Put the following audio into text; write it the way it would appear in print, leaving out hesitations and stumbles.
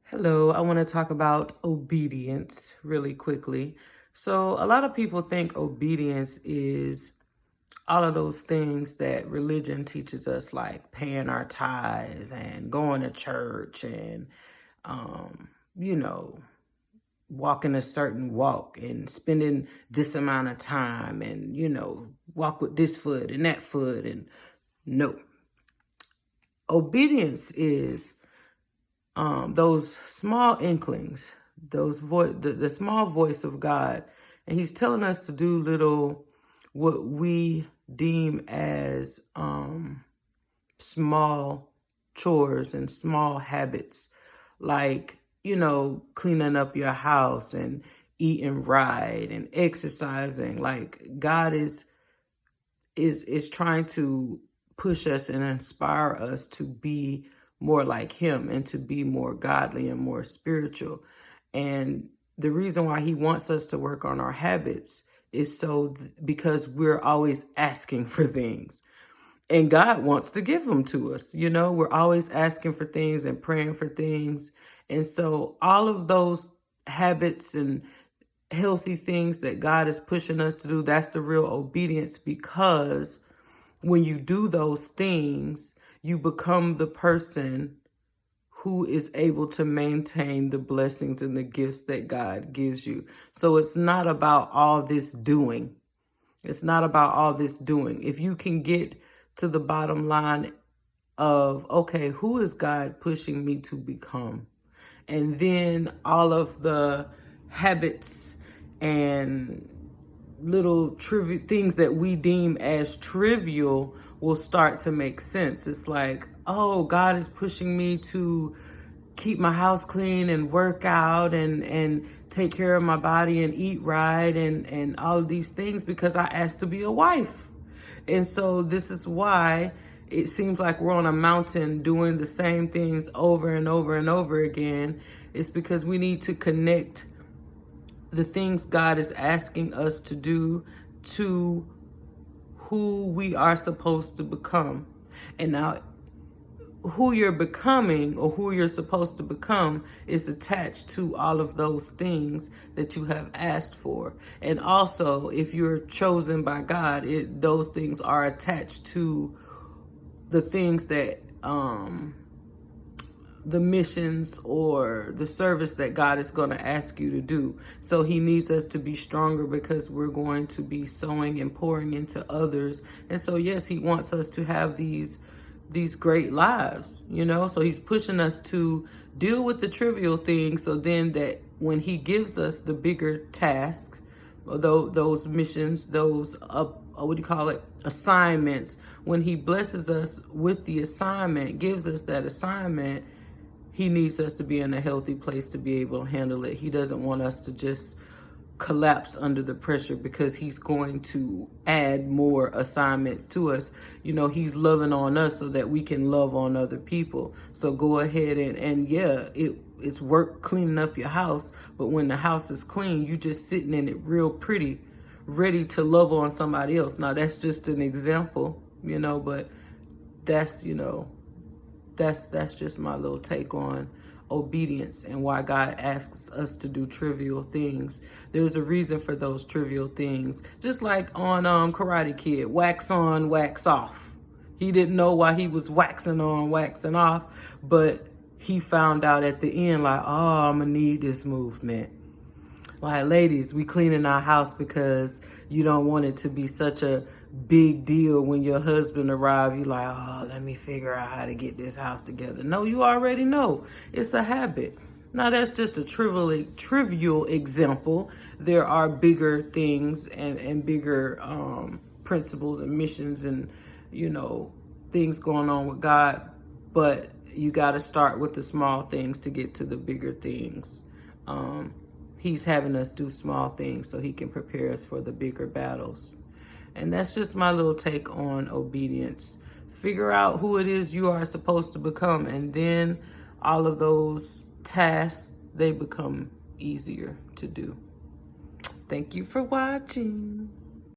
Hello, I want to talk about obedience really quickly. So, a lot of people think obedience is all of those things that religion teaches us, like paying our tithes and going to church and, um, you know, walking a certain walk and spending this amount of time and, walk with this foot and that foot. And no, obedience is those small inklings, the small voice of God, and He's telling us to do little what we deem as small chores and small habits, like cleaning up your house and eating right and exercising. Like God is trying to push us and inspire us to be more like Him and to be more godly and more spiritual. And the reason why He wants us to work on our habits is because we're always asking for things. And God wants to give them to us. We're always asking for things and praying for things. And so all of those habits and healthy things that God is pushing us to do, that's the real obedience, because when you do those things, you become the person who is able to maintain the blessings and the gifts that God gives you. So it's not about all this doing. It's not about all this doing. If you can get to the bottom line of, okay, who is God pushing me to become? And then all of the habits and little trivial things that we deem as trivial will start to make sense. It's like, oh, God is pushing me to keep my house clean and work out and take care of my body and eat right and all of these things because I asked to be a wife. And so this is why it seems like we're on a mountain doing the same things over and over and over again. It's because we need to connect the things God is asking us to do to who we are supposed to become. And now who you're becoming or who you're supposed to become is attached to all of those things that you have asked for. And also, if you're chosen by God, those things are attached to the things that the missions or the service that God is going to ask you to do. So He needs us to be stronger because we're going to be sowing and pouring into others. And so, yes, He wants us to have these great lives, so He's pushing us to deal with the trivial things, so then that when He gives us the bigger tasks, those missions, those assignments, when He blesses us with the assignment, gives us that assignment, He needs us to be in a healthy place to be able to handle it. He doesn't want us to just collapse under the pressure because He's going to add more assignments to us. He's loving on us so that we can love on other people. So go ahead and yeah, it's work cleaning up your house, but when the house is clean, you just sitting in it real pretty, ready to love on somebody else. Now that's just an example, but that's, that's just my little take on obedience and why God asks us to do trivial things. There's a reason for those trivial things. Just like on Karate Kid, wax on, wax off. He didn't know why he was waxing on, waxing off, but he found out at the end, like, oh, I'm gonna need this movement. Like, ladies, we cleaning our house because you don't want it to be such a big deal when your husband arrives. You like, oh, let me figure out how to get this house together. No, you already know. It's a habit. Now, that's just a trivial example. There are bigger things and bigger principles and missions and, things going on with God. But you got to start with the small things to get to the bigger things. He's having us do small things so He can prepare us for the bigger battles. And that's just my little take on obedience. Figure out who it is you are supposed to become, and then all of those tasks, they become easier to do. Thank you for watching.